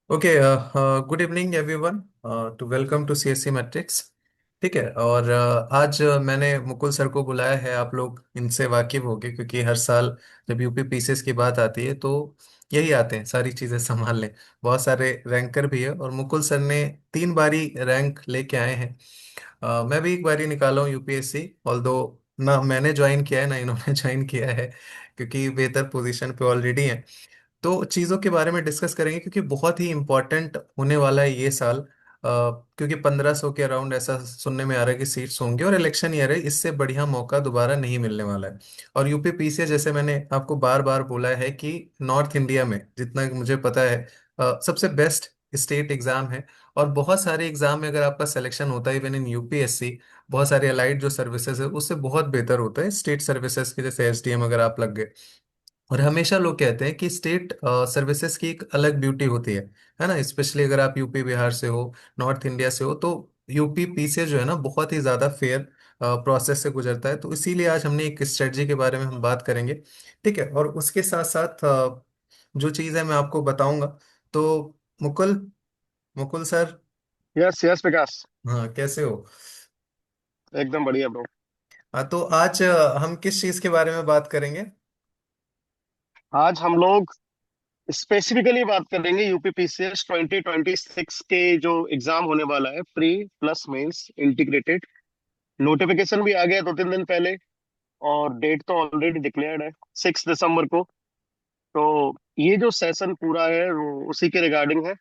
Okay. Good evening everyone, to welcome to CSC matrix. ठीक है। और आज मैंने मुकुल सर को बुलाया है। आप लोग इनसे वाकिफ होंगे क्योंकि हर साल जब यूपी पीसीएस की बात आती है तो यही आते हैं सारी चीज़ें संभालने। बहुत सारे रैंकर भी है और मुकुल सर ने 3 बारी रैंक लेके आए हैं। मैं भी एक बारी निकाला हूँ यूपीएससी, ऑल्दो ना मैंने ज्वाइन किया है ना इन्होंने ज्वाइन किया है, क्योंकि बेहतर पोजीशन पे ऑलरेडी हैं। तो चीज़ों के बारे में डिस्कस करेंगे क्योंकि बहुत ही इम्पोर्टेंट होने वाला है ये साल। क्योंकि 1500 के अराउंड ऐसा सुनने में आ रहा है कि सीट्स होंगी और इलेक्शन ईयर है, इससे बढ़िया मौका दोबारा नहीं मिलने वाला है। और यूपी पीसीए जैसे मैंने आपको बार बार बोला है कि नॉर्थ इंडिया में जितना मुझे पता है सबसे बेस्ट स्टेट एग्जाम है। और बहुत सारे एग्जाम में अगर आपका सिलेक्शन होता है इवन इन यूपीएससी, बहुत सारे अलाइड जो सर्विसेज है उससे बहुत बेहतर होता है स्टेट सर्विसेज के, जैसे एसडीएम अगर आप लग गए। और हमेशा लोग कहते हैं कि स्टेट सर्विसेज की एक अलग ब्यूटी होती है ना। स्पेशली अगर आप यूपी बिहार से हो, नॉर्थ इंडिया से हो, तो यूपी पीसीए जो है ना बहुत ही ज़्यादा फेयर प्रोसेस से गुजरता है। तो इसीलिए आज हमने एक स्ट्रेटजी के बारे में हम बात करेंगे। ठीक है। और उसके साथ साथ जो चीज़ है मैं आपको बताऊंगा। तो Mukul Mukul sir. Yes yes Vikas. हाँ, कैसे हो? एकदम बढ़िया ब्रो। तो आज हम किस चीज़ के बारे में बात करेंगे? आज हम लोग स्पेसिफिकली बात करेंगे यूपीपीसीएस 2026 के जो एग्जाम होने वाला है, pre plus mains integrated. Notification भी आ गया 2-3 दिन पहले और डेट तो ऑलरेडी डिक्लेयर्ड है 6 दिसंबर को। तो ये जो सेशन पूरा है वो उसी के रिगार्डिंग है।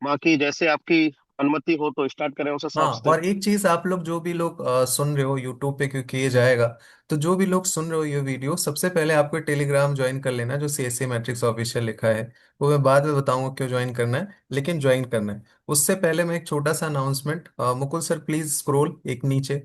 बाकी जैसे आपकी अनुमति हो तो स्टार्ट करें उस हाँ, हिसाब से। और एक चीज आप लोग जो भी लोग सुन रहे हो यूट्यूब पे क्योंकि ये जाएगा, तो जो भी लोग सुन रहे हो ये वीडियो, सबसे पहले आपको टेलीग्राम ज्वाइन कर लेना जो सीएससी मैट्रिक्स ऑफिशियल लिखा है। वो मैं बाद में बताऊंगा क्यों ज्वाइन करना है, लेकिन ज्वाइन करना है। उससे पहले मैं एक छोटा सा announcement, Mukul sir please scroll एक नीचे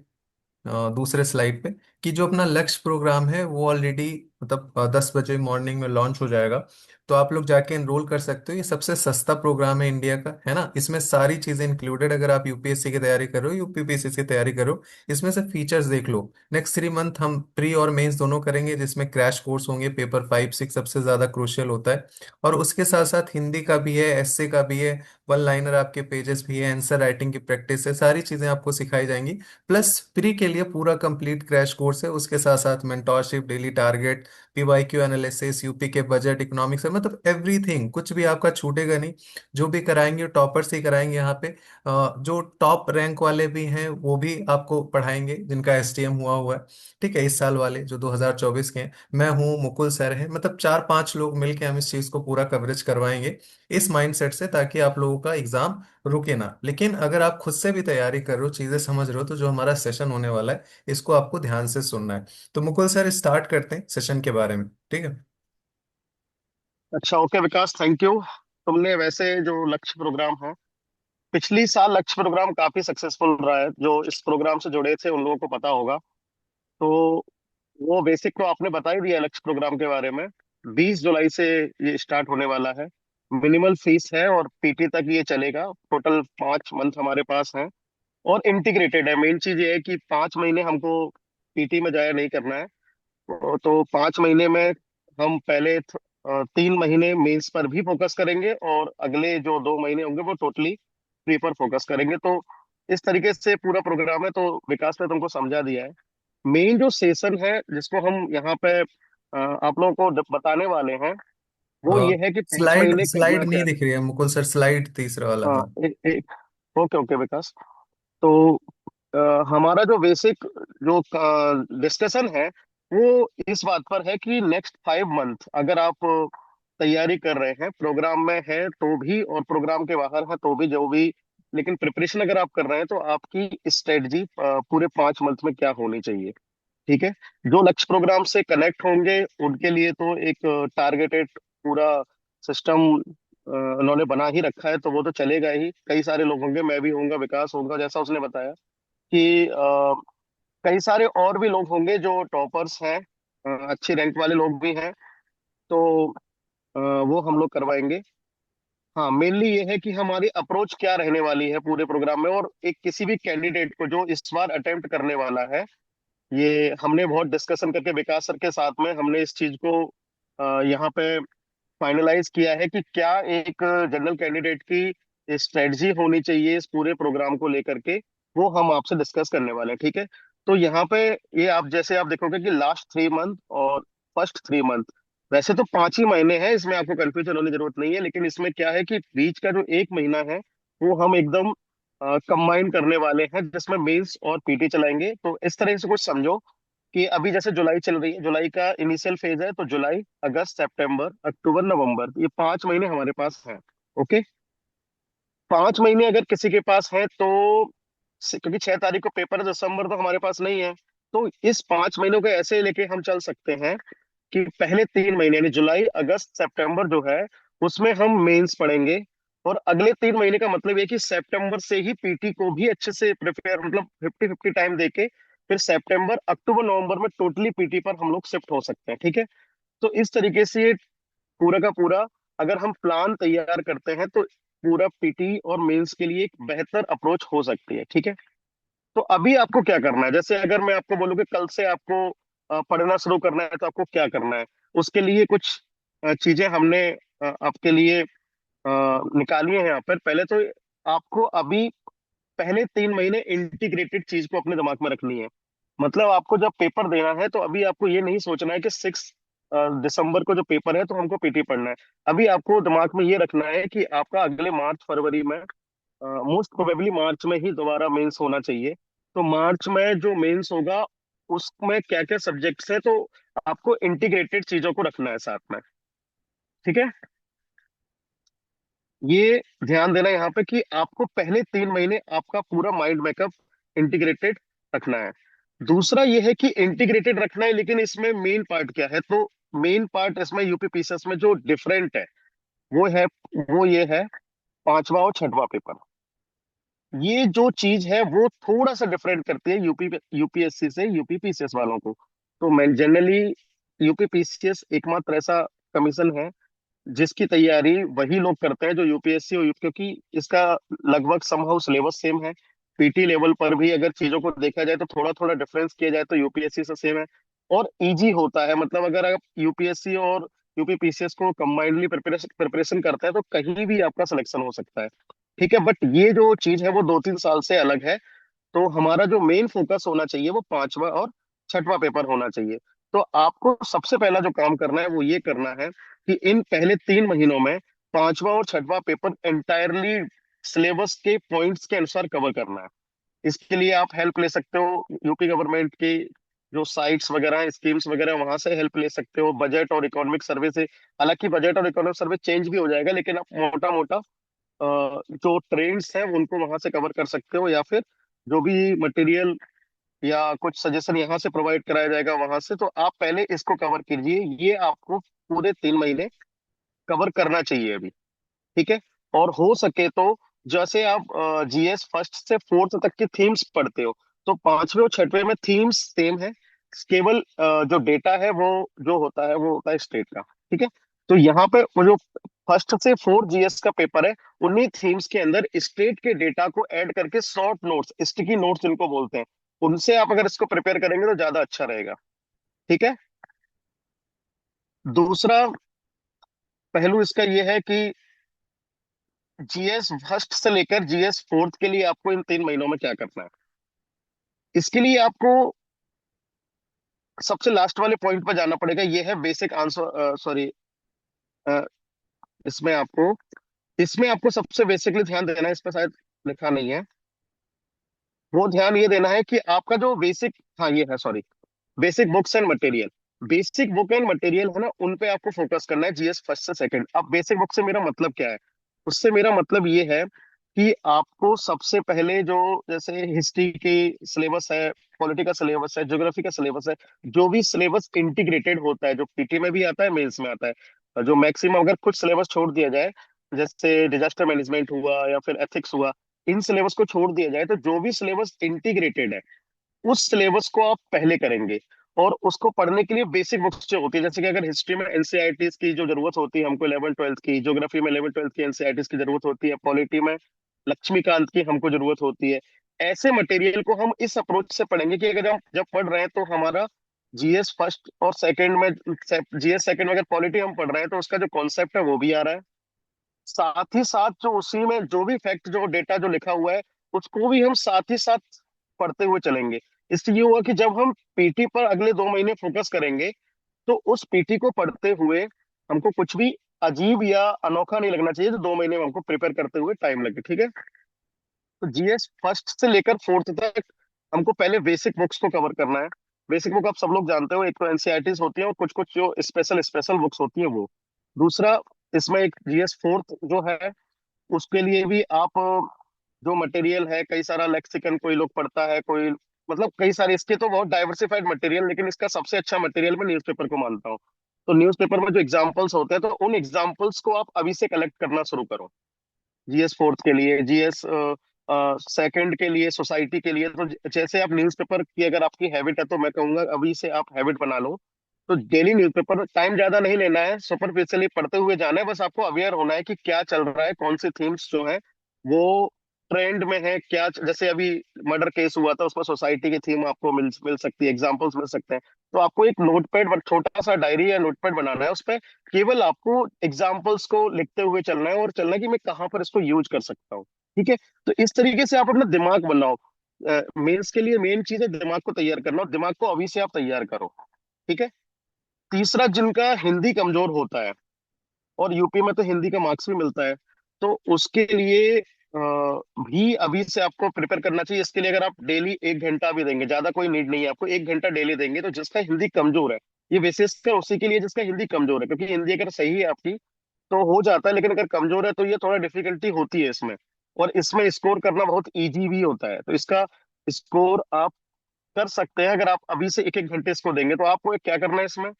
दूसरे स्लाइड पे, कि जो अपना लक्ष्य प्रोग्राम है वो ऑलरेडी मतलब 10 बजे मॉर्निंग में लॉन्च हो जाएगा। तो आप लोग जाके एनरोल कर सकते हो। ये सबसे सस्ता प्रोग्राम है इंडिया का, है ना। इसमें सारी चीजें इंक्लूडेड। अगर आप यूपीएससी की तैयारी कर रहे हो, यूपीपीएससी की तैयारी करो, इसमें से फीचर्स देख लो। नेक्स्ट 3 मंथ हम प्री और मेंस दोनों करेंगे, जिसमें क्रैश कोर्स होंगे। पेपर 5 6 सबसे ज्यादा क्रूशियल होता है। और उसके साथ साथ हिंदी का भी है, एसए का भी है, वन लाइनर आपके पेजेस भी है, आंसर राइटिंग की प्रैक्टिस है, सारी चीजें आपको सिखाई जाएंगी। प्लस प्री के लिए पूरा कंप्लीट क्रैश कोर्स है। उसके साथ साथ mentorship, daily target, PYQ analysis, UP के बजट, इकोनॉमिक्स, मतलब एवरीथिंग, कुछ भी आपका छूटेगा नहीं। जो भी कराएंगे टॉपर से ही कराएंगे यहाँ पे। जो टॉप रैंक वाले भी हैं वो भी आपको पढ़ाएंगे जिनका एसटीएम हुआ है। ठीक है। इस साल वाले जो 2024 के हैं, मैं हूँ, मुकुल सर है, मतलब 4 5 लोग मिलके हम इस चीज को पूरा कवरेज करवाएंगे इस माइंडसेट से, ताकि आप लोगों का एग्जाम रुके ना। लेकिन अगर आप खुद से भी तैयारी कर रहे हो, चीजें समझ रहे हो, तो जो हमारा सेशन होने वाला है इसको आपको ध्यान से सुनना है। तो मुकुल सर स्टार्ट करते हैं सेशन के बारे में। ठीक है। अच्छा, ओके विकास, थैंक यू। तुमने वैसे जो लक्ष्य प्रोग्राम है, पिछली साल लक्ष्य प्रोग्राम काफी सक्सेसफुल रहा है। जो इस प्रोग्राम से जुड़े थे उन लोगों को पता होगा। तो वो बेसिक तो आपने बता ही दिया लक्ष्य प्रोग्राम के बारे में। 20 जुलाई से ये स्टार्ट होने वाला है। मिनिमल फीस है और पीटी तक ये चलेगा। टोटल 5 मंथ हमारे पास हैं और इंटीग्रेटेड है। मेन चीज ये है कि 5 महीने हमको पीटी में जाया नहीं करना है। तो 5 महीने में हम पहले 3 महीने मेंस पर भी फोकस करेंगे और अगले जो 2 महीने होंगे वो टोटली फ्री पर फोकस करेंगे। तो इस तरीके से पूरा प्रोग्राम है। तो विकास ने तुमको समझा दिया है। मेन जो सेशन है जिसको हम यहाँ पे आप लोगों को बताने वाले हैं, वो ये है कि पांच स्लाइड महीने स्लाइड करना नहीं क्या है। दिख रही है मुकुल सर, स्लाइड तीसरा वाला, हाँ, हाँ। ओके ओके विकास। तो हमारा जो बेसिक जो डिस्कशन है वो इस बात पर है कि नेक्स्ट 5 मंथ अगर आप तैयारी कर रहे हैं, प्रोग्राम में है तो भी और प्रोग्राम के बाहर है तो भी, जो भी, लेकिन प्रिपरेशन अगर आप कर रहे हैं तो आपकी स्ट्रेटजी पूरे 5 मंथ में क्या होनी चाहिए। ठीक है। जो लक्ष्य प्रोग्राम से कनेक्ट होंगे उनके लिए तो एक टारगेटेड पूरा सिस्टम उन्होंने बना ही रखा है, तो वो तो चलेगा ही। कई सारे लोग होंगे, मैं भी होऊंगा, विकास होगा, जैसा उसने बताया कि कई सारे और भी लोग होंगे जो टॉपर्स हैं, अच्छी रैंक वाले लोग भी हैं। तो वो हम लोग करवाएंगे। हाँ, मेनली ये है कि हमारी अप्रोच क्या रहने वाली है पूरे प्रोग्राम में, और एक किसी भी कैंडिडेट को जो इस बार अटेम्प्ट करने वाला है, ये हमने बहुत डिस्कशन करके विकास सर के साथ में हमने इस चीज को यहाँ पे फाइनलाइज किया है कि क्या एक जनरल कैंडिडेट की स्ट्रेटजी होनी चाहिए इस पूरे प्रोग्राम को लेकर के, वो हम आपसे डिस्कस करने वाले हैं, ठीक है। तो यहाँ पे ये आप जैसे आप देखोगे कि लास्ट 3 मंथ और फर्स्ट 3 मंथ, वैसे तो 5 ही महीने हैं, इसमें आपको कंफ्यूजन होने की जरूरत नहीं है, लेकिन इसमें क्या है कि बीच का जो एक महीना है वो हम एकदम कंबाइन करने वाले हैं, जिसमें मेंस और पीटी चलाएंगे। तो इस तरह से कुछ समझो कि अभी जैसे जुलाई चल रही है, जुलाई का इनिशियल फेज है, तो जुलाई, अगस्त, सितंबर, अक्टूबर, नवंबर, ये 5 महीने हमारे पास हैं। ओके। 5 महीने अगर किसी के पास है तो क्योंकि 6 तारीख को पेपर है, दिसंबर तो हमारे पास नहीं है, तो इस 5 महीनों को ऐसे लेके हम चल सकते हैं कि पहले 3 महीने यानी जुलाई, अगस्त, सितंबर जो है उसमें हम मेंस पढ़ेंगे, और अगले 3 महीने का मतलब ये कि सितंबर से ही पीटी को भी अच्छे से प्रिपेयर, मतलब 50-50 टाइम देके फिर सितंबर, अक्टूबर, नवंबर में टोटली पीटी पर हम लोग शिफ्ट हो सकते हैं, ठीक है। तो इस तरीके से ये पूरा का पूरा अगर हम प्लान तैयार करते हैं तो पूरा पीटी और मेंस के लिए एक बेहतर अप्रोच हो सकती है, ठीक है। तो अभी आपको क्या करना है, जैसे अगर मैं आपको बोलूँ कि कल से आपको पढ़ना शुरू करना है, तो आपको क्या करना है। उसके लिए कुछ चीजें हमने आपके लिए निकाली है यहाँ पर। पहले तो आपको अभी पहले 3 महीने इंटीग्रेटेड चीज को अपने दिमाग में रखनी है। मतलब आपको जब पेपर देना है तो अभी आपको ये नहीं सोचना है कि 6 दिसंबर को जो पेपर है तो हमको पीटी पढ़ना है। अभी आपको दिमाग में ये रखना है कि आपका अगले मार्च फरवरी में, मोस्ट प्रोबेबली मार्च में ही दोबारा मेंस होना चाहिए। तो मार्च में जो मेंस होगा उसमें क्या क्या सब्जेक्ट्स है, तो आपको इंटीग्रेटेड चीजों को रखना है साथ में, ठीक है। ये ध्यान देना यहाँ पे कि आपको पहले 3 महीने आपका पूरा माइंड मैकअप इंटीग्रेटेड रखना है। दूसरा ये है कि इंटीग्रेटेड रखना है, लेकिन इसमें मेन पार्ट क्या है, तो मेन पार्ट इसमें यूपीपीसीएस में जो डिफरेंट है वो है, वो ये है, पांचवा और छठवां पेपर। ये जो चीज है वो थोड़ा सा डिफरेंट करती है यूपीएससी से यूपीपीसीएस वालों को। तो मैं जनरली, यूपीपीसीएस एकमात्र ऐसा कमीशन है जिसकी तैयारी वही लोग करते हैं जो यूपीएससी और क्योंकि इसका लगभग समहाउ सिलेबस सेम है। पीटी लेवल पर भी अगर चीजों को देखा जाए तो थोड़ा थोड़ा डिफरेंस किया जाए तो यूपीएससी से सेम है, और इजी होता है। मतलब अगर आप यूपीएससी और यूपीपीसीएस को कंबाइंडली प्रिपरेशन प्रिपरेशन करते हैं तो कहीं भी आपका सिलेक्शन हो सकता है, ठीक है। बट ये जो चीज है वो 2-3 साल से अलग है। तो हमारा जो मेन फोकस होना चाहिए वो पांचवा और छठवां पेपर होना चाहिए। तो आपको सबसे पहला जो काम करना है वो ये करना है कि इन पहले 3 महीनों में पांचवा और छठवां पेपर एंटायरली सिलेबस के पॉइंट्स के अनुसार कवर करना है। इसके लिए आप हेल्प ले सकते हो यूपी गवर्नमेंट की जो साइट्स वगैरह हैं, स्कीम्स वगैरह, वहां से हेल्प ले सकते हो, बजट और इकोनॉमिक सर्वे से। हालांकि बजट और इकोनॉमिक सर्वे चेंज भी हो जाएगा, लेकिन आप मोटा मोटा जो ट्रेंड्स हैं उनको वहां से कवर कर सकते हो, या फिर जो भी मटेरियल या कुछ सजेशन यहाँ से प्रोवाइड कराया जाएगा वहां से। तो आप पहले इसको कवर कीजिए, ये आपको पूरे 3 महीने कवर करना चाहिए अभी, ठीक है। और हो सके तो जैसे आप जीएस फर्स्ट से फोर्थ तक की थीम्स पढ़ते हो, तो पांचवे और छठवें में थीम्स सेम है, केवल जो डेटा है वो जो होता है वो होता है स्टेट का, ठीक है। तो यहाँ पे वो जो फर्स्ट से फोर्थ जीएस का पेपर है, उन्हीं थीम्स के अंदर स्टेट के डेटा को ऐड करके शॉर्ट नोट्स, स्टिकी नोट्स जिनको बोलते हैं, उनसे आप अगर इसको प्रिपेयर करेंगे तो ज्यादा अच्छा रहेगा, ठीक है। दूसरा पहलू इसका यह है कि जीएस फर्स्ट से लेकर जीएस फोर्थ के लिए आपको इन 3 महीनों में क्या करना है। इसके लिए आपको सबसे लास्ट वाले पॉइंट पर जाना पड़ेगा, ये है बेसिक आंसर, सॉरी, इसमें आपको इसमें आपको सबसे बेसिकली ध्यान देना है, इस पर शायद लिखा नहीं है, वो ध्यान ये देना है कि आपका जो बेसिक, हाँ ये है, sorry, basic books and material. Basic book and material है ना, उन पे आपको फोकस करना है जीएस फर्स्ट से सेकंड। अब बेसिक बुक से मेरा मतलब क्या है, उससे मेरा मतलब ये है कि आपको सबसे पहले जो, जैसे हिस्ट्री की सिलेबस है, पॉलिटी का सिलेबस है, ज्योग्राफी का सिलेबस है, जो भी सिलेबस इंटीग्रेटेड होता है, जो पीटी में भी आता है, मेंस में आता है, और जो मैक्सिमम अगर कुछ सिलेबस छोड़ दिया जाए, जैसे डिजास्टर मैनेजमेंट हुआ या फिर एथिक्स हुआ, इन सिलेबस को छोड़ दिया जाए, तो जो भी सिलेबस इंटीग्रेटेड है उस सिलेबस को आप पहले करेंगे। और उसको पढ़ने के लिए बेसिक बुक्स जो होती है, जैसे कि अगर हिस्ट्री में एनसीईआरटीज की जो जरूरत होती है हमको 11th 12th की, ज्योग्राफी में 11th 12th की एनसीईआरटीज की जरूरत होती है, पॉलिटी में लक्ष्मीकांत की हमको जरूरत होती है, ऐसे मटेरियल को हम इस अप्रोच से पढ़ेंगे कि अगर हम जब पढ़ रहे हैं तो हमारा जीएस फर्स्ट और सेकंड में, जीएस सेकंड में अगर पॉलिटी हम पढ़ रहे हैं तो उसका जो कॉन्सेप्ट है वो भी आ रहा है। साथ ही साथ जो उसी में जो भी फैक्ट, जो डेटा जो लिखा हुआ है, उसको भी हम साथ ही साथ पढ़ते हुए चलेंगे। इससे ये हुआ कि जब हम पीटी पर अगले 2 महीने फोकस करेंगे, तो उस पीटी को पढ़ते हुए हमको कुछ भी अजीब या अनोखा नहीं लगना चाहिए, जो 2 महीने में हमको प्रिपेयर करते हुए टाइम लगे। ठीक है। तो जीएस फर्स्ट से लेकर फोर्थ तक हमको पहले बेसिक बुक्स को कवर करना है। बेसिक बुक आप सब लोग जानते हो, एक तो एनसीईआरटीज होती है और कुछ कुछ जो स्पेशल स्पेशल बुक्स होती है वो। दूसरा, इसमें एक जीएस फोर्थ जो है, उसके लिए भी आप जो मटेरियल है, कई सारा लेक्सिकन कोई लोग पढ़ता है, कोई मतलब कई सारे इसके तो बहुत डाइवर्सिफाइड मटेरियल, लेकिन इसका सबसे अच्छा मटेरियल मैं न्यूज़पेपर को मानता हूँ। तो न्यूज़पेपर में जो एग्जाम्पल्स होते हैं, तो उन एग्जाम्पल्स को आप अभी से कलेक्ट करना शुरू करो। जीएस फोर्थ के लिए, जीएस सेकंड के लिए, सोसाइटी के लिए। तो जैसे आप न्यूज़पेपर की अगर आपकी हैबिट है, तो मैं कहूंगा अभी से आप हैबिट बना लो। तो डेली न्यूज़पेपर, टाइम ज्यादा नहीं लेना है, सुपरफिशियली पढ़ते हुए जाना है, बस आपको अवेयर होना है कि क्या चल रहा है, कौन सी थीम्स जो है वो ट्रेंड में है, क्या जैसे अभी मर्डर केस हुआ था, उसमें सोसाइटी की थीम आपको मिल मिल सकती है, एग्जांपल्स मिल सकते हैं। तो आपको एक नोटपैड, छोटा सा डायरी या नोटपैड बनाना है, उस पर केवल आपको एग्जाम्पल्स को लिखते हुए चलना है, और चलना है कि मैं कहाँ पर इसको यूज कर सकता हूँ। ठीक है। तो इस तरीके से आप अपना दिमाग बनाओ। मेंस के लिए मेन चीज है दिमाग को तैयार करना, और दिमाग को अभी से आप तैयार करो। ठीक है। तीसरा, जिनका हिंदी कमजोर होता है, और यूपी में तो हिंदी का मार्क्स भी मिलता है, तो उसके लिए भी अभी से आपको प्रिपेयर करना चाहिए। इसके लिए अगर आप डेली 1 घंटा भी देंगे, ज्यादा कोई नीड नहीं है, आपको 1 घंटा डेली देंगे, तो जिसका हिंदी कमजोर है, ये विशेष कर उसी के लिए जिसका हिंदी कमजोर है, क्योंकि हिंदी अगर सही है आपकी तो हो जाता है, लेकिन अगर कमजोर है तो ये थोड़ा डिफिकल्टी होती है इसमें। और इसमें स्कोर करना बहुत इजी भी होता है, तो इसका स्कोर आप कर सकते हैं अगर आप अभी से 1 1 घंटे इसको देंगे। तो आपको क्या करना है इसमें,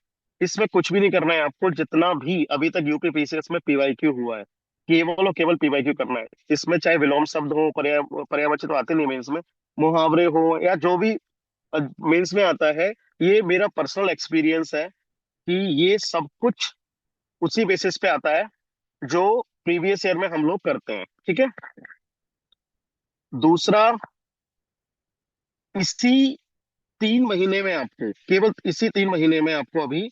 इसमें कुछ भी नहीं करना है आपको। जितना भी अभी तक यूपी पीसीएस में पीवाईक्यू हुआ है, केवल और केवल पीवाईक्यू करना है। इसमें चाहे विलोम शब्द हो, पर्यायवाची तो आते नहीं मेंस में, मुहावरे हो, या जो भी मेंस में आता है, ये मेरा पर्सनल एक्सपीरियंस है कि ये सब कुछ उसी बेसिस पे आता है जो प्रीवियस ईयर में हम लोग करते हैं। ठीक है। दूसरा, इसी 3 महीने में आपको, केवल इसी 3 महीने में आपको अभी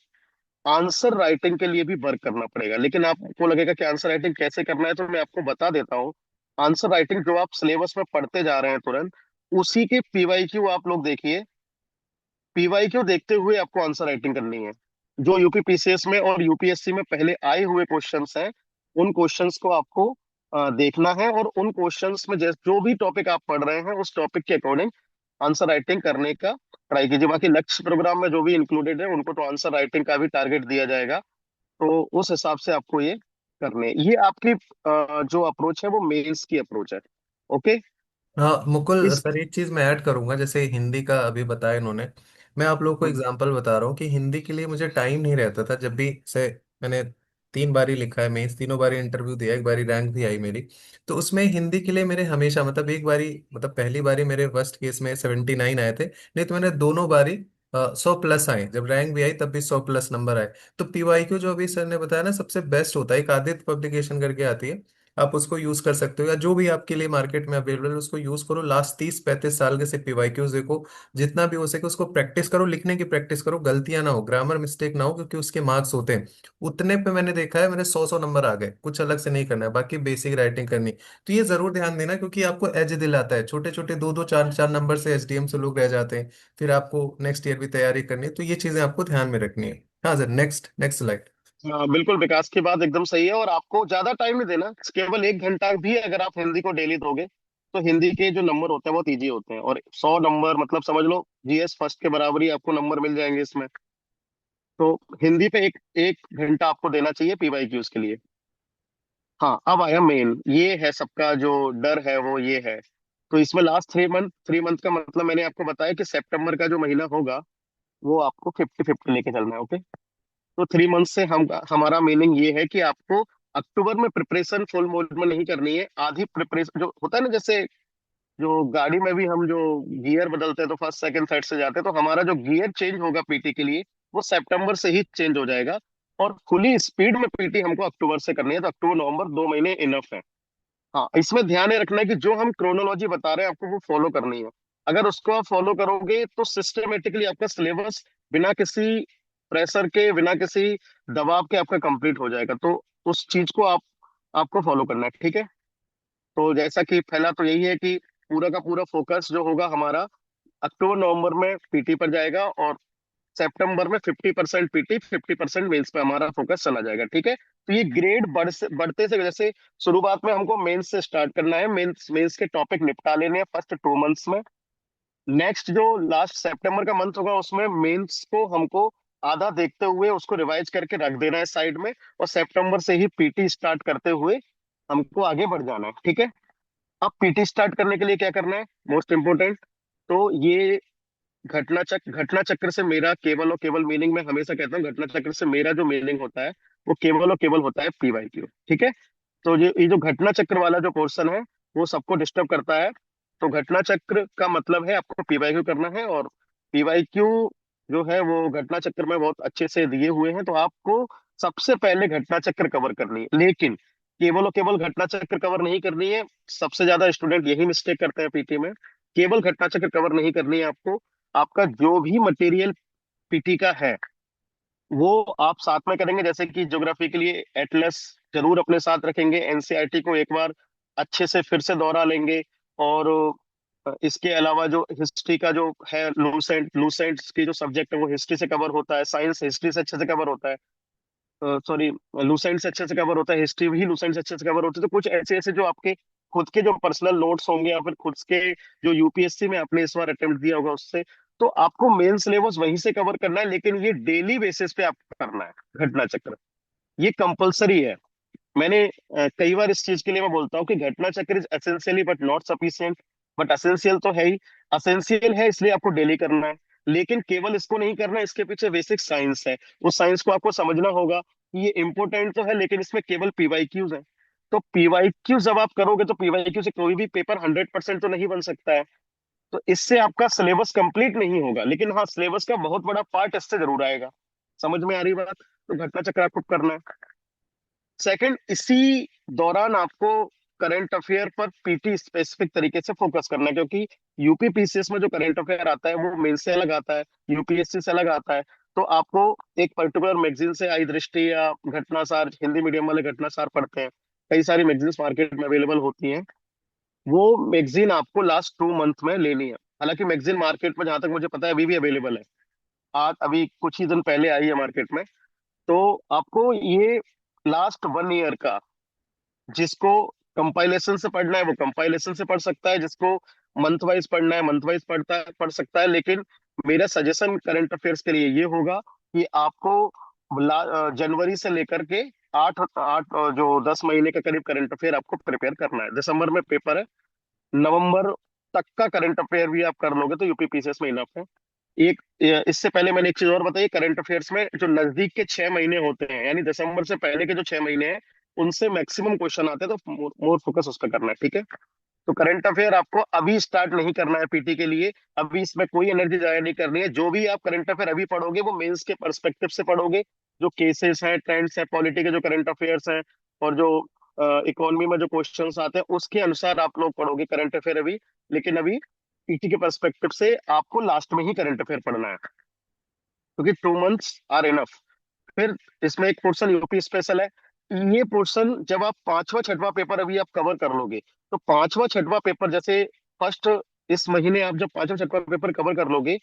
आंसर राइटिंग के लिए भी वर्क करना पड़ेगा। लेकिन आपको लगेगा कि आंसर राइटिंग कैसे करना है, तो मैं आपको बता देता हूँ। आंसर राइटिंग जो आप सिलेबस में पढ़ते जा रहे हैं तुरंत, उसी के पीवाईक्यू आप लोग देखिए। पीवाईक्यू देखते हुए आपको आंसर राइटिंग करनी है। जो यूपी पीसीएस में और यूपीएससी में पहले आए हुए क्वेश्चंस हैं, उन क्वेश्चंस को आपको देखना है, और उन क्वेश्चंस में जो भी टॉपिक आप पढ़ रहे हैं, उस टॉपिक के अकॉर्डिंग आंसर राइटिंग करने का ट्राई कीजिए। बाकी लक्ष्य प्रोग्राम में जो भी इंक्लूडेड है, उनको तो आंसर राइटिंग का भी टारगेट दिया जाएगा, तो उस हिसाब से आपको ये करने हैं। ये आपकी जो अप्रोच है वो मेंस की अप्रोच है। ओके। हाँ मुकुल इस सर, एक चीज मैं ऐड करूंगा, जैसे हिंदी का अभी बताया इन्होंने। मैं आप लोगों को हम्म, एग्जांपल बता रहा हूँ कि हिंदी के लिए मुझे टाइम नहीं रहता था। जब भी से मैंने 3 बारी लिखा है मेंस, तीनों बारी इंटरव्यू दिया, एक बारी रैंक भी आई मेरी। तो उसमें हिंदी के लिए मेरे हमेशा मतलब एक बारी, मतलब पहली बारी मेरे वर्स्ट केस में 79 आए थे, नहीं तो मैंने दोनों बारी 100 प्लस आए। जब रैंक भी आई तब भी 100 प्लस नंबर आए। तो पीवाईक्यू जो अभी सर ने बताया ना, सबसे बेस्ट होता है। एक आदित्य पब्लिकेशन करके आती है, आप उसको यूज कर सकते हो, या जो भी आपके लिए मार्केट में अवेलेबल है उसको यूज करो। लास्ट 30 35 साल के से पीवाईक्यूज देखो, जितना भी हो सके उसको प्रैक्टिस करो, लिखने की प्रैक्टिस करो, गलतियां ना हो, ग्रामर मिस्टेक ना हो, क्योंकि उसके मार्क्स होते हैं। उतने पे मैंने देखा है मेरे 100 नंबर आ गए। कुछ अलग से नहीं करना है, बाकी बेसिक राइटिंग करनी। तो ये जरूर ध्यान देना, क्योंकि आपको एज दिलाता है। छोटे छोटे 2 2 4 4 नंबर से एसडीएम से लोग रह जाते हैं। फिर आपको नेक्स्ट ईयर भी तैयारी करनी है, तो ये चीजें आपको ध्यान में रखनी है। हाँ सर, नेक्स्ट नेक्स्ट स्लाइड। हाँ, बिल्कुल, विकास की बात एकदम सही है, और आपको ज्यादा टाइम नहीं देना। केवल 1 घंटा भी अगर आप हिंदी को डेली दोगे, तो हिंदी के जो नंबर होते हैं बहुत इजी होते हैं, और 100 नंबर मतलब समझ लो जीएस फर्स्ट के बराबर ही आपको नंबर मिल जाएंगे इसमें। तो हिंदी पे एक एक घंटा आपको देना चाहिए पीवाईक्यूज के लिए। हाँ, अब आया मेन, ये है सबका जो डर है वो ये है। तो इसमें लास्ट 3 मंथ, 3 मंथ का मतलब मैंने आपको बताया कि सितंबर का जो महीना होगा, वो आपको 50 50 लेके चलना है। ओके। तो 3 मंथ से हम हमारा मीनिंग ये है कि आपको अक्टूबर में प्रिपरेशन फुल मोड में नहीं करनी है। आधी प्रिपरेशन जो होता है ना, जैसे जो गाड़ी में भी हम जो गियर बदलते हैं तो फर्स्ट सेकंड थर्ड से जाते हैं, तो हमारा जो गियर चेंज होगा पीटी के लिए, वो सितंबर से ही चेंज हो जाएगा। और खुली स्पीड में पीटी हमको अक्टूबर से करनी है, तो अक्टूबर नवंबर 2 महीने इनफ है। हाँ, इसमें ध्यान ये रखना है कि जो हम क्रोनोलॉजी बता रहे हैं आपको वो फॉलो करनी है। अगर उसको आप फॉलो करोगे तो सिस्टमेटिकली आपका सिलेबस बिना किसी प्रेशर के, बिना किसी दबाव के आपका कंप्लीट हो जाएगा। तो उस चीज को आपको फॉलो करना है, ठीक है। तो जैसा कि पहला तो यही है कि पूरा का पूरा फोकस जो होगा हमारा अक्टूबर नवंबर में पीटी पर जाएगा, और सितंबर में 50% पीटी 50% मेंस पे हमारा फोकस चला जाएगा, ठीक है। तो ये ग्रेड बढ़ते से, जैसे शुरुआत में हमको मेंस से स्टार्ट करना है, मेंस मेंस के टॉपिक निपटा लेने हैं फर्स्ट 2 मंथ्स में। नेक्स्ट जो लास्ट सितंबर का मंथ होगा उसमें मेंस को हमको आधा देखते हुए उसको रिवाइज करके रख देना है साइड में, और सितंबर से ही पीटी स्टार्ट करते हुए हमको आगे बढ़ जाना है, ठीक है। अब पीटी स्टार्ट करने के लिए क्या करना है, मोस्ट इंपोर्टेंट। तो ये घटना चक्र से मेरा केवल और केवल मीनिंग, मैं हमेशा कहता हूँ घटना चक्र से मेरा जो मीनिंग होता है वो केवल और केवल होता है पीवाईक्यू, ठीक है। तो ये जो घटना चक्र वाला जो पोर्शन है वो सबको डिस्टर्ब करता है। तो घटना चक्र का मतलब है आपको पीवाईक्यू करना है, और पीवाईक्यू जो है वो घटना चक्र में बहुत अच्छे से दिए हुए हैं। तो आपको सबसे पहले घटना चक्र कवर करनी है, लेकिन केवल और केवल घटना चक्र कवर नहीं करनी है। सबसे ज्यादा स्टूडेंट यही मिस्टेक करते हैं पीटी में। केवल घटना चक्र कवर नहीं करनी है आपको, आपका जो भी मटेरियल पीटी का है वो आप साथ में करेंगे। जैसे कि ज्योग्राफी के लिए एटलस जरूर अपने साथ रखेंगे, एनसीईआरटी को एक बार अच्छे से फिर से दोहरा लेंगे। और इसके अलावा जो हिस्ट्री का जो है, लूसेंट की जो सब्जेक्ट है वो हिस्ट्री से कवर होता है, साइंस हिस्ट्री से अच्छे से कवर होता है, सॉरी लूसेंट से अच्छे से कवर होता है, हिस्ट्री भी लूसेंट से अच्छे से कवर होती है। तो कुछ ऐसे ऐसे जो आपके खुद के जो पर्सनल नोट्स होंगे, या फिर खुद के जो यूपीएससी में आपने इस बार अटेम्प्ट दिया होगा उससे, तो आपको मेन सिलेबस वहीं से कवर करना है। लेकिन ये डेली बेसिस पे आपको करना है घटना चक्र, ये कंपलसरी है। मैंने कई बार इस चीज के लिए मैं बोलता हूँ कि घटना चक्र is essentially but not sufficient. But essential तो है ही, असेंशियल है इसलिए आपको डेली करना है। लेकिन केवल इसको नहीं करना, इसके पीछे बेसिक साइंस है, उस साइंस को आपको समझना होगा कि ये इंपॉर्टेंट तो है, लेकिन इसमें केवल पीवाईक्यूज है। तो पीवाईक्यू जब आप करोगे तो पीवाईक्यू से कोई भी पेपर 100% तो नहीं बन सकता है। तो इससे आपका सिलेबस कंप्लीट नहीं होगा, लेकिन हाँ सिलेबस का बहुत बड़ा पार्ट इससे जरूर आएगा। समझ में आ रही बात? तो घटना चक्र आपको करना है। सेकंड, इसी दौरान आपको करंट अफेयर पर पीटी स्पेसिफिक तरीके से फोकस करना है, क्योंकि यूपी पीसीएस में जो करंट अफेयर आता है वो मेन से अलग आता है, यूपीएससी से अलग आता है। तो आपको एक पर्टिकुलर मैगजीन से, आई दृष्टि या घटनासार, हिंदी मीडियम वाले घटनासार पढ़ते हैं, कई सारी मैगजीन्स मार्केट में अवेलेबल होती हैं। वो मैगजीन आपको लास्ट 2 मंथ में लेनी है। हालांकि मैगजीन मार्केट में जहां तक मुझे पता है अभी भी अवेलेबल है, आज अभी कुछ ही दिन पहले आई है मार्केट में। तो आपको ये लास्ट 1 ईयर का, जिसको कंपाइलेशन से पढ़ना है वो कंपाइलेशन से पढ़ सकता है, जिसको मंथ वाइज पढ़ना है मंथ वाइज पढ़ सकता है। लेकिन मेरा सजेशन करंट अफेयर्स के लिए ये होगा कि आपको जनवरी से लेकर के आठ आठ जो 10 महीने का करीब करंट अफेयर आपको प्रिपेयर करना है। दिसंबर में पेपर है, नवंबर तक का करंट अफेयर भी आप कर लोगे तो यूपी पीसीएस में इनफ है। एक इससे पहले मैंने एक चीज और बताई, करंट अफेयर्स में जो नजदीक के 6 महीने होते हैं, यानी दिसंबर से पहले के जो 6 महीने हैं, उनसे मैक्सिमम क्वेश्चन आते हैं। तो मोर फोकस उस पर करना है, ठीक है। तो करंट अफेयर आपको अभी स्टार्ट नहीं करना है पीटी के लिए, अभी इसमें कोई एनर्जी जाया नहीं करनी है। जो भी आप करंट अफेयर अभी पढ़ोगे वो मेंस के पर्सपेक्टिव से पढ़ोगे, जो केसेस हैं, ट्रेंड्स हैं, पॉलिटी के जो करंट अफेयर्स हैं, और जो इकोनॉमी में जो क्वेश्चंस आते हैं उसके अनुसार आप लोग पढ़ोगे करंट अफेयर अभी। लेकिन अभी पीटी के पर्सपेक्टिव से आपको लास्ट में ही करंट अफेयर पढ़ना है, क्योंकि 2 मंथ्स आर इनफ। फिर इसमें एक पोर्शन यूपी स्पेशल है। ये पोर्शन जब आप पांचवा छठवां पेपर अभी आप कवर कर लोगे, तो पांचवा छठवां पेपर जैसे फर्स्ट, इस महीने आप जब पांचवा छठवां पेपर कवर कर लोगे,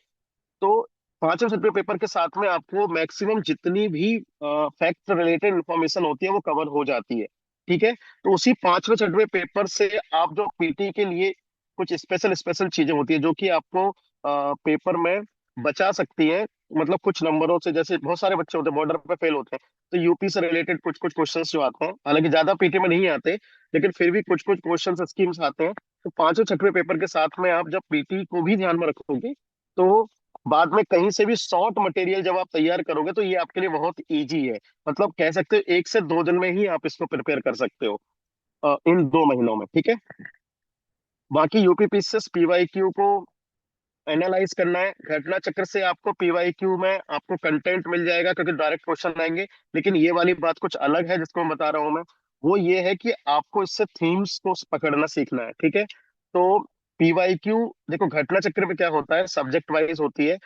तो पांचवें छठवें पेपर के साथ में आपको मैक्सिमम जितनी भी फैक्ट रिलेटेड इंफॉर्मेशन होती है वो कवर हो जाती है, ठीक है। तो उसी पांचवें छठवें पेपर से आप जो पीटी के लिए कुछ स्पेशल स्पेशल चीजें होती है जो कि आपको पेपर में बचा सकती है, मतलब कुछ नंबरों से। जैसे बहुत सारे बच्चे होते हैं बॉर्डर पे फेल होते हैं, तो यूपी से रिलेटेड कुछ कुछ क्वेश्चंस जो आते हैं, हालांकि ज्यादा पीटी में नहीं आते, लेकिन फिर भी कुछ कुछ क्वेश्चंस स्कीम्स आते हैं। तो पांचवें छठवें पेपर के साथ में आप जब पीटी को भी ध्यान में रखोगे, तो बाद में कहीं से भी शॉर्ट मटेरियल जब आप तैयार करोगे तो ये आपके लिए बहुत इजी है। मतलब कह सकते हो 1 से 2 दिन में ही आप इसको प्रिपेयर कर सकते हो, इन 2 महीनों में, ठीक है। बाकी यूपीपीसीएस पीवाईक्यू को एनालाइज करना है। घटना चक्र से आपको पीवाईक्यू में आपको कंटेंट मिल जाएगा क्योंकि डायरेक्ट क्वेश्चन आएंगे। लेकिन ये वाली बात कुछ अलग है जिसको मैं बता रहा हूं मैं, वो ये है कि आपको इससे थीम्स को पकड़ना सीखना है, ठीक है। तो पीवाईक्यू देखो, घटना चक्र में क्या होता है, सब्जेक्ट वाइज होती है,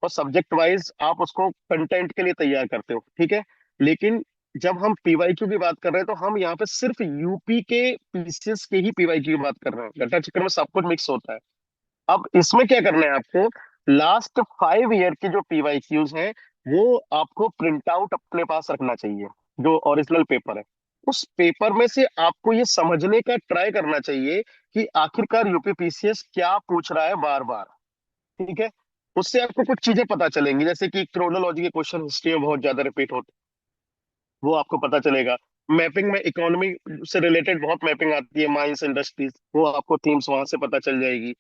और सब्जेक्ट वाइज आप उसको कंटेंट के लिए तैयार करते हो, ठीक है। लेकिन जब हम पीवाईक्यू की बात कर रहे हैं तो हम यहाँ पे सिर्फ यूपी के पीसीएस के ही पीवाईक्यू की बात कर रहे हैं, घटा चक्कर में सब कुछ मिक्स होता है। अब इसमें क्या करना है आपको, लास्ट 5 ईयर के जो पीवाईक्यूज हैं वो आपको प्रिंट आउट अपने पास रखना चाहिए, जो ओरिजिनल पेपर है। उस पेपर में से आपको ये समझने का ट्राई करना चाहिए कि आखिरकार यूपीपीसीएस क्या पूछ रहा है बार बार, ठीक है। उससे आपको कुछ चीजें पता चलेंगी, जैसे कि क्रोनोलॉजी के क्वेश्चन हिस्ट्री में बहुत ज्यादा रिपीट होते हैं, वो आपको पता चलेगा। मैपिंग में इकोनॉमी से रिलेटेड बहुत मैपिंग आती है, माइंस इंडस्ट्रीज, वो आपको थीम्स वहां से पता चल जाएगी।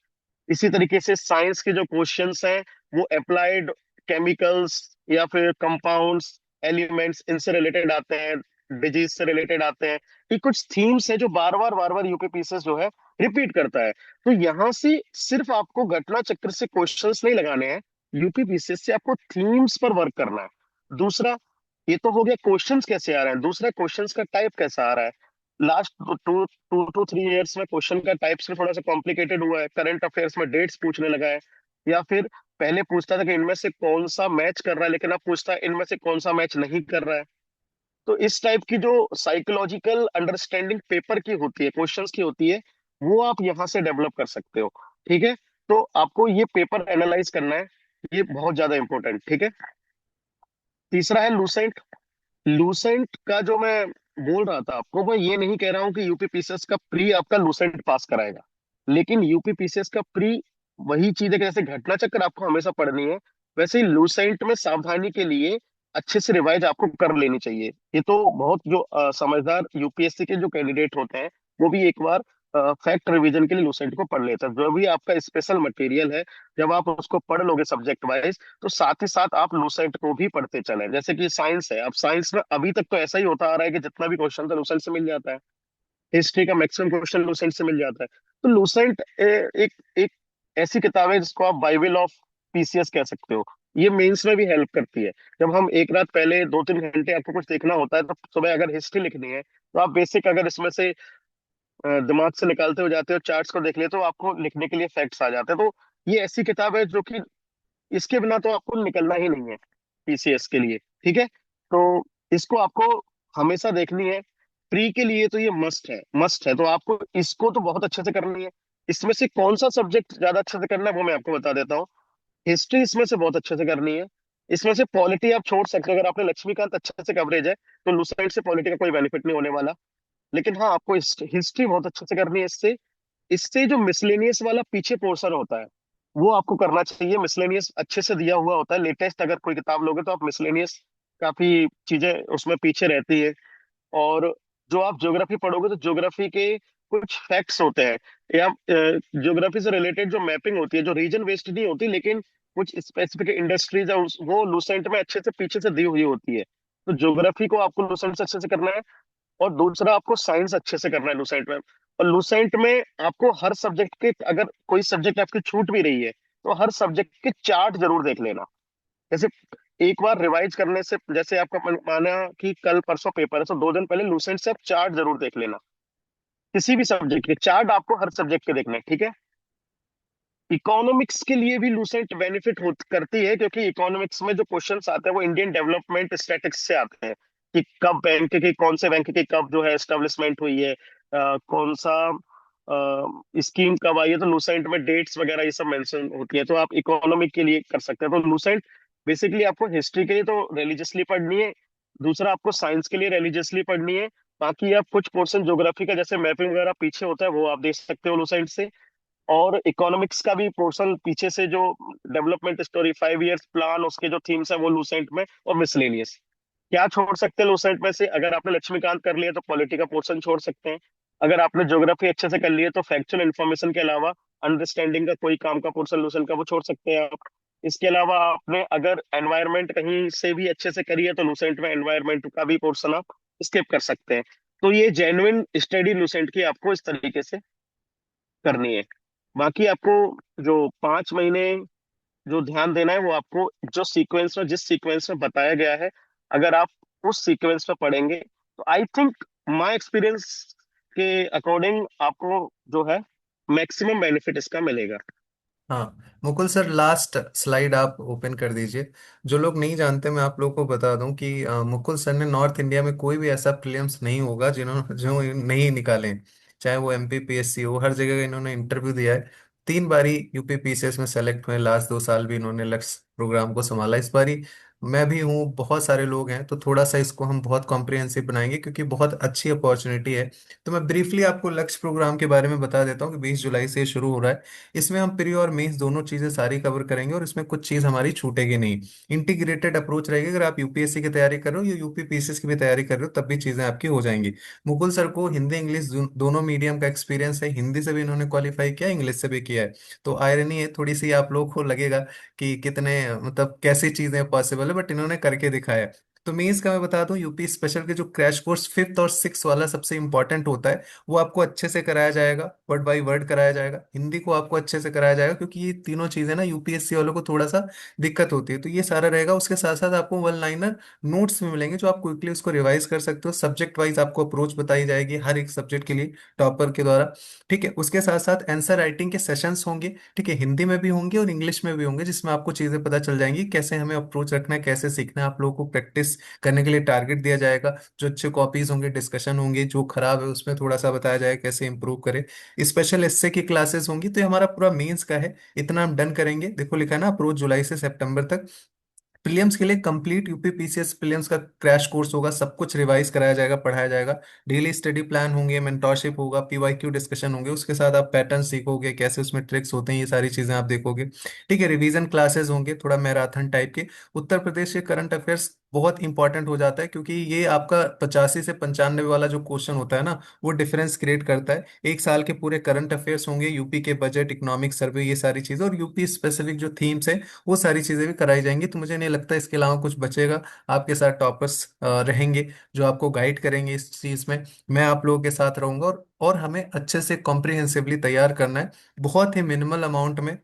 इसी तरीके से साइंस के जो क्वेश्चंस हैं वो अप्लाइड केमिकल्स या फिर कंपाउंड्स, एलिमेंट्स, इनसे रिलेटेड आते हैं, डिजीज से रिलेटेड आते हैं। ये कुछ थीम्स है जो बार बार यूपीपीसीएस जो है रिपीट करता है। तो यहाँ से सिर्फ आपको घटना चक्र से क्वेश्चंस नहीं लगाने हैं, यूपीपीसीएस से आपको थीम्स पर वर्क करना है। दूसरा, ये तो हो गया क्वेश्चंस कैसे आ रहे हैं, दूसरा क्वेश्चंस का टाइप कैसा आ रहा है। Last two two two 3 years में क्वेश्चन का टाइप्स में थोड़ा सा कॉम्प्लिकेटेड हुआ है, करंट अफेयर्स में डेट्स पूछने लगा है, या फिर पहले पूछता था कि इनमें से कौन सा मैच कर रहा है, लेकिन अब पूछता है इनमें से कौन सा मैच नहीं कर रहा है। तो इस टाइप की जो साइकोलॉजिकल अंडरस्टैंडिंग पेपर की होती है, क्वेश्चंस की होती है, वो आप यहाँ से डेवलप कर सकते हो, ठीक है। तो आपको ये पेपर एनालाइज करना है, ये बहुत ज्यादा इंपॉर्टेंट, ठीक है। तीसरा है लूसेंट। लूसेंट का जो मैं बोल रहा था आपको, मैं ये नहीं कह रहा हूँ कि यूपीपीसीएस का प्री आपका लूसेंट पास कराएगा, लेकिन यूपीपीसीएस का प्री वही चीज है कि जैसे घटना चक्र आपको हमेशा पढ़नी है, वैसे ही लूसेंट में सावधानी के लिए अच्छे से रिवाइज आपको कर लेनी चाहिए। ये तो बहुत जो समझदार यूपीएससी के जो कैंडिडेट होते हैं वो भी एक बार फैक्ट रिवीजन के लिए लूसेंट को पढ़ लेते हैं। जो भी आपका स्पेशल मटेरियल है, जब आप उसको पढ़ लोगे सब्जेक्ट वाइज, तो साथ ही साथ आप लूसेंट को भी पढ़ते चलें। जैसे कि साइंस है, अब साइंस में अभी तक तो ऐसा ही होता आ रहा है कि जितना भी क्वेश्चन था लूसेंट से मिल जाता है। हिस्ट्री का मैक्सिमम क्वेश्चन लूसेंट से मिल जाता है। तो लूसेंट एक एक ऐसी किताब है जिसको आप बाइबल ऑफ पीसीएस कह सकते हो। ये मेंस में भी हेल्प करती है। जब हम एक रात पहले 2-3 घंटे आपको कुछ देखना होता है, तो सुबह अगर हिस्ट्री लिखनी है तो आप बेसिक अगर इसमें से दिमाग से निकालते हो जाते हो, चार्ट्स को देख लेते हो, आपको लिखने के लिए फैक्ट्स आ जाते हैं। तो ये ऐसी किताब है जो कि इसके बिना तो आपको निकलना ही नहीं है पीसीएस के लिए, ठीक है। तो इसको आपको हमेशा देखनी है। प्री के लिए तो ये मस्ट है, मस्ट है। तो आपको इसको तो बहुत अच्छे से करनी है। इसमें से कौन सा सब्जेक्ट ज्यादा अच्छे से करना है वो मैं आपको बता देता हूँ। हिस्ट्री इसमें से बहुत अच्छे से करनी है। इसमें से पॉलिटी आप छोड़ सकते हो, अगर आपने लक्ष्मीकांत अच्छे से कवरेज है तो लुसेंट से पॉलिटी का कोई बेनिफिट नहीं होने वाला। लेकिन हाँ, आपको हिस्ट्री बहुत अच्छे से करनी है। इससे इससे जो मिसलेनियस वाला पीछे पोर्शन होता है वो आपको करना चाहिए। मिसलेनियस अच्छे से दिया हुआ होता है, लेटेस्ट अगर कोई किताब लोगे तो आप मिसलेनियस काफी चीजें उसमें पीछे रहती है। और जो आप ज्योग्राफी पढ़ोगे तो ज्योग्राफी के कुछ फैक्ट्स होते हैं, या ज्योग्राफी से रिलेटेड जो मैपिंग होती है जो रीजन बेस्ड नहीं होती, लेकिन कुछ स्पेसिफिक इंडस्ट्रीज है वो लूसेंट में अच्छे से पीछे से दी हुई होती है। तो ज्योग्राफी को आपको लूसेंट से अच्छे से करना है। और दूसरा, आपको साइंस अच्छे से करना है लूसेंट में। और लूसेंट में आपको हर सब्जेक्ट के, अगर कोई सब्जेक्ट आपकी छूट भी रही है तो हर सब्जेक्ट के चार्ट जरूर देख लेना। जैसे एक बार रिवाइज करने से, जैसे आपका माना कि कल परसों पेपर है, तो 2 दिन पहले लूसेंट से आप चार्ट जरूर देख लेना। किसी भी सब्जेक्ट के चार्ट आपको हर सब्जेक्ट के देखना है, ठीक है। इकोनॉमिक्स के लिए भी लूसेंट बेनिफिट हो करती है, क्योंकि इकोनॉमिक्स में जो क्वेश्चंस आते हैं वो इंडियन डेवलपमेंट स्टैटिस्टिक्स से आते हैं, कि कब बैंक की, कौन से बैंक की कब जो है एस्टेब्लिशमेंट हुई है, कौन सा स्कीम कब आई है। तो लूसेंट में डेट्स वगैरह ये सब मेंशन होती है, तो आप इकोनॉमिक के लिए कर सकते हैं। तो लूसेंट बेसिकली आपको हिस्ट्री के लिए तो रिलीजियसली पढ़नी है, दूसरा आपको साइंस के लिए रिलीजियसली पढ़नी है। बाकी आप कुछ पोर्शन ज्योग्राफी का जैसे मैपिंग वगैरह पीछे होता है वो आप देख सकते हो लूसेंट से। और इकोनॉमिक्स का भी पोर्शन पीछे से जो डेवलपमेंट स्टोरी, 5 इयर्स प्लान, उसके जो थीम्स है वो लूसेंट में। और मिसलेनियस क्या छोड़ सकते हैं लूसेंट में से, अगर आपने लक्ष्मीकांत कर लिया तो पॉलिटी का पोर्शन छोड़ सकते हैं। अगर आपने ज्योग्राफी अच्छे से कर लिया तो फैक्चुअल इन्फॉर्मेशन के अलावा अंडरस्टैंडिंग का कोई काम का पोर्शन लूसेंट का वो छोड़ सकते हैं आप। इसके अलावा आपने अगर एनवायरनमेंट कहीं से भी अच्छे से करी है तो लूसेंट में एनवायरनमेंट का भी पोर्शन आप स्किप कर सकते हैं। तो ये जेन्युइन स्टडी लूसेंट की आपको इस तरीके से करनी है। बाकी आपको जो 5 महीने जो ध्यान देना है वो आपको जो सीक्वेंस में, जिस सीक्वेंस में बताया गया है, अगर आप उस सीक्वेंस में पढ़ेंगे तो आई थिंक माय एक्सपीरियंस के अकॉर्डिंग आपको जो है मैक्सिमम बेनिफिट इसका मिलेगा। हाँ मुकुल सर, लास्ट स्लाइड आप ओपन कर दीजिए। जो लोग नहीं जानते, मैं आप लोगों को बता दूं कि मुकुल सर ने नॉर्थ इंडिया में कोई भी ऐसा प्रीलिम्स नहीं होगा जिन्होंने जो नहीं निकाले हैं। चाहे वो एमपीपीएससी हो, हर जगह इन्होंने इंटरव्यू दिया है। 3 बारी यूपीपीसीएस में सेलेक्ट हुए, लास्ट 2 साल भी इन्होंने लक्ष्य प्रोग्राम को संभाला। इस बारी मैं भी हूँ, बहुत सारे लोग हैं, तो थोड़ा सा इसको हम बहुत कॉम्प्रिहेंसिव बनाएंगे क्योंकि बहुत अच्छी अपॉर्चुनिटी है। तो मैं ब्रीफली आपको लक्ष्य प्रोग्राम के बारे में बता देता हूँ कि 20 जुलाई से ये शुरू हो रहा है। इसमें हम प्री और मेंस दोनों चीजें सारी कवर करेंगे, और इसमें कुछ चीज हमारी छूटेगी नहीं। इंटीग्रेटेड अप्रोच रहेगी। अगर आप यूपीएससी की तैयारी कर रहे हो या यूपी पीसीएस की भी तैयारी कर रहे हो, तब भी चीजें आपकी हो जाएंगी। मुकुल सर को हिंदी इंग्लिश दोनों मीडियम का एक्सपीरियंस है। हिंदी से भी इन्होंने क्वालिफाई किया, इंग्लिश से भी किया है। तो आयरनी है थोड़ी सी, आप लोगों को लगेगा कि कितने मतलब कैसी चीजें पॉसिबल है, बट इन्होंने करके दिखाया है। तो मेंस का मैं बता दूं, यूपी स्पेशल के जो क्रैश कोर्स 5th और 6th वाला सबसे इंपॉर्टेंट होता है, वो आपको अच्छे से कराया जाएगा, वर्ड बाय वर्ड कराया जाएगा। हिंदी को आपको अच्छे से कराया जाएगा, क्योंकि ये तीनों चीजें ना यूपीएससी वालों को थोड़ा सा दिक्कत होती है। तो ये सारा रहेगा। उसके साथ साथ आपको वन लाइनर नोट्स भी मिलेंगे, जो आप क्विकली उसको रिवाइज कर सकते हो। सब्जेक्ट वाइज आपको अप्रोच बताई जाएगी हर एक सब्जेक्ट के लिए, टॉपर के द्वारा। ठीक है, उसके साथ साथ आंसर राइटिंग के सेशंस होंगे। ठीक है, हिंदी में भी होंगे और इंग्लिश में भी होंगे, जिसमें आपको चीजें पता चल जाएंगी कैसे हमें अप्रोच रखना है, कैसे सीखना है। आप लोगों को प्रैक्टिस करने के लिए टारगेट दिया जाएगा। जो अच्छे कॉपीज होंगे, डिस्कशन होंगे, जो खराब है उसमें थोड़ा सा बताया जाएगा कैसे इंप्रूव करें। स्पेशल एस्से की क्लासेस होंगी। तो ये हमारा पूरा मेंस का है, इतना हम डन करेंगे। देखो लिखा है ना, अप्रोच जुलाई से सितंबर तक। प्रीलिम्स के लिए कंप्लीट यूपी पीसीएस प्रीलिम्स का क्रैश कोर्स होगा। सब कुछ रिवाइज कराया जाएगा, पढ़ाया जाएगा। डेली स्टडी प्लान होंगे, मेंटोरशिप होगा, पीवाईक्यू डिस्कशन होंगे। उसके साथ आप पैटर्न सीखोगे, कैसे उसमें ट्रिक्स होते हैं, ये सारी चीजें आप देखोगे। ठीक है, रिवीजन क्लासेस होंगे, थोड़ा मैराथन टाइप के। उत्तर प्रदेश के करंट अफेयर्स बहुत इंपॉर्टेंट हो जाता है, क्योंकि ये आपका 85 से 95 वाला जो क्वेश्चन होता है ना, वो डिफरेंस क्रिएट करता है। एक साल के पूरे करंट अफेयर्स होंगे, यूपी के बजट, इकोनॉमिक सर्वे, ये सारी चीजें, और यूपी स्पेसिफिक जो थीम्स है, वो सारी चीजें भी कराई जाएंगी। तो मुझे नहीं लगता इसके अलावा कुछ बचेगा। आपके साथ टॉपर्स रहेंगे, जो आपको गाइड करेंगे इस चीज में। मैं आप लोगों के साथ रहूंगा, और हमें अच्छे से कॉम्प्रिहेंसिवली तैयार करना है। बहुत ही मिनिमल अमाउंट में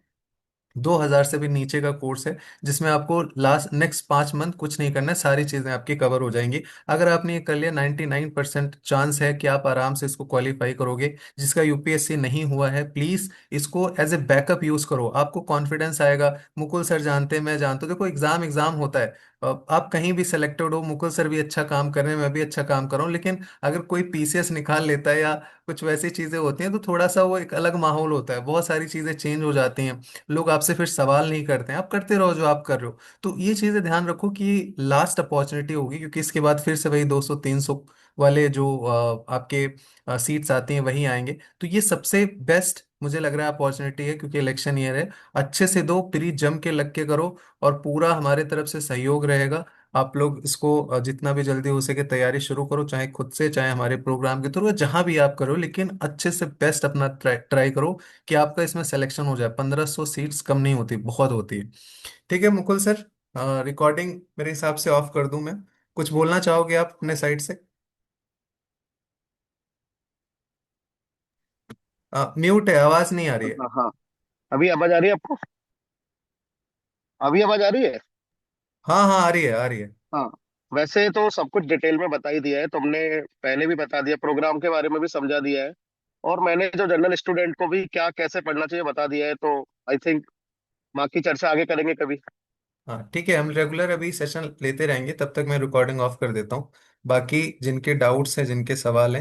2 हजार से भी नीचे का कोर्स है, जिसमें आपको लास्ट नेक्स्ट 5 मंथ कुछ नहीं करना है, सारी चीजें आपकी कवर हो जाएंगी। अगर आपने ये कर लिया, 99% चांस है कि आप आराम से इसको क्वालिफाई करोगे। जिसका यूपीएससी नहीं हुआ है, प्लीज इसको एज ए बैकअप यूज करो, आपको कॉन्फिडेंस आएगा। मुकुल सर जानते हैं, मैं जानता हूँ, देखो एग्जाम एग्जाम होता है। आप कहीं भी सिलेक्टेड हो, मुकुल सर भी अच्छा काम कर रहे हैं, मैं भी अच्छा काम कर रहा हूँ, लेकिन अगर कोई पीसीएस निकाल लेता है या कुछ वैसी चीजें होती हैं, तो थोड़ा सा वो एक अलग माहौल होता है, बहुत सारी चीजें चेंज हो जाती हैं। लोग आपसे फिर सवाल नहीं करते हैं, आप करते रहो जो आप कर रहे हो। तो ये चीजें ध्यान रखो कि लास्ट अपॉर्चुनिटी होगी, क्योंकि इसके बाद फिर से वही 200 300 वाले जो आपके सीट्स आती हैं वही आएंगे। तो ये सबसे बेस्ट मुझे लग रहा है अपॉर्चुनिटी है, क्योंकि इलेक्शन ईयर है। अच्छे से दो, प्री जम के लग के करो, और पूरा हमारे तरफ से सहयोग रहेगा। आप लोग इसको जितना भी जल्दी हो सके तैयारी शुरू करो, चाहे खुद से, चाहे हमारे प्रोग्राम के थ्रू, या जहां भी आप करो, लेकिन अच्छे से बेस्ट अपना ट्राई करो कि आपका इसमें सिलेक्शन हो जाए। 1500 सीट्स कम नहीं होती, बहुत होती है। ठीक है मुकुल सर, रिकॉर्डिंग मेरे हिसाब से ऑफ कर दूं मैं। कुछ बोलना चाहोगे आप अपने साइड से? म्यूट है, आवाज नहीं आ रही है। हाँ हाँ। अभी आवाज आ रही है आपको? अभी आवाज आ रही है? हाँ हाँ, आ रही है, आ रही है। हाँ। वैसे तो सब कुछ डिटेल में बता ही दिया है तुमने। पहले भी बता दिया, प्रोग्राम के बारे में भी समझा दिया है। और मैंने जो जनरल स्टूडेंट को भी क्या कैसे पढ़ना चाहिए बता दिया है। तो आई थिंक बाकी चर्चा आगे करेंगे कभी। हाँ ठीक है, हम रेगुलर अभी सेशन लेते रहेंगे, तब तक मैं रिकॉर्डिंग ऑफ कर देता हूँ। बाकी जिनके डाउट्स हैं, जिनके सवाल हैं,